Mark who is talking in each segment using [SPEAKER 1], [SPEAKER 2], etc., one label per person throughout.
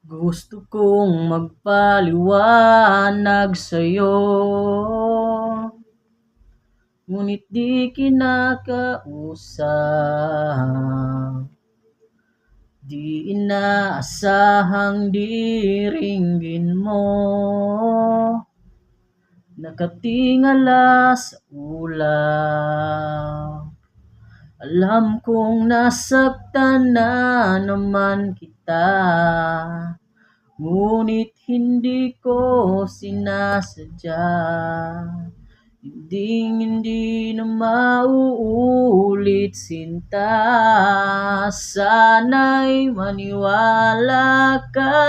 [SPEAKER 1] Gusto kong magpaliwanag sa'yo, ngunit di kinakausap. Di inaasahang diringgin mo, nakatingala sa ulap. Alam kong nasaktan na naman kita, ngunit hindi ko sinasadya. Hindi na mauulit, sinta. Sana'y maniwala ka.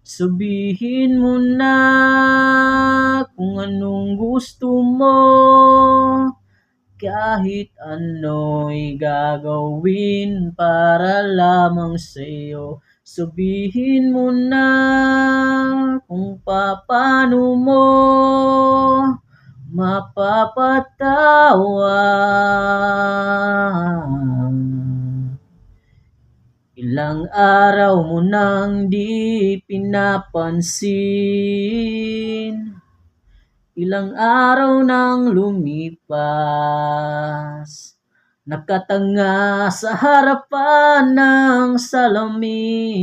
[SPEAKER 1] Sabihin mo na kung anong gusto mo, kahit ano'y gagawin para lamang sa'yo. Sabihin mo na kung paano mo mapapatawad. Ilang araw mo nang di pinapansin, ilang araw nang lumipas, nakatanga sa harapan ng salamin,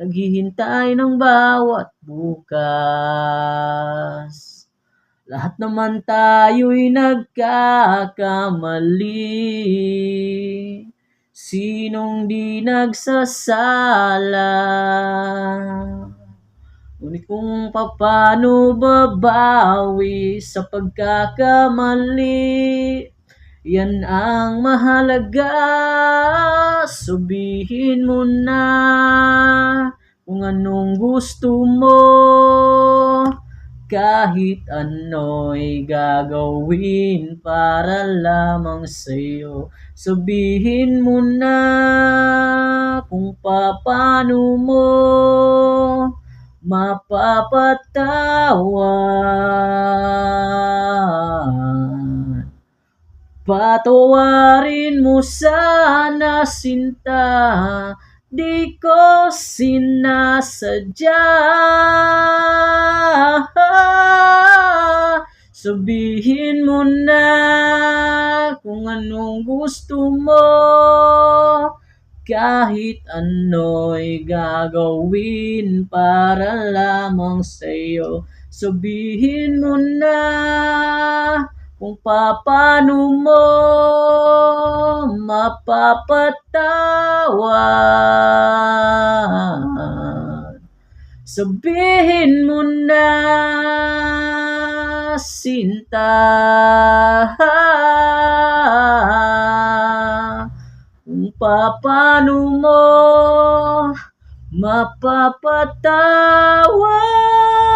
[SPEAKER 1] naghihintay ng bawat bukas. Lahat naman tayo'y nagkakamali, sinong di nagsasala? Ngunit kung paano babawi sa pagkakamali, yan ang mahalaga. Sabihin mo na kung anong gusto mo, kahit ano'y gagawin para lamang sa'yo. Sabihin mo na kung paano mo mapapatawad. Patawarin mo sana, sinta, di ko sinasadya. Sabihin mo na kung anong gusto mo, kahit ano'y gagawin para lamang sa'yo. Sabihin mo na kung paano mo mapapatawad. Sabihin mo na, sinta, kung paano mo mapapatawad.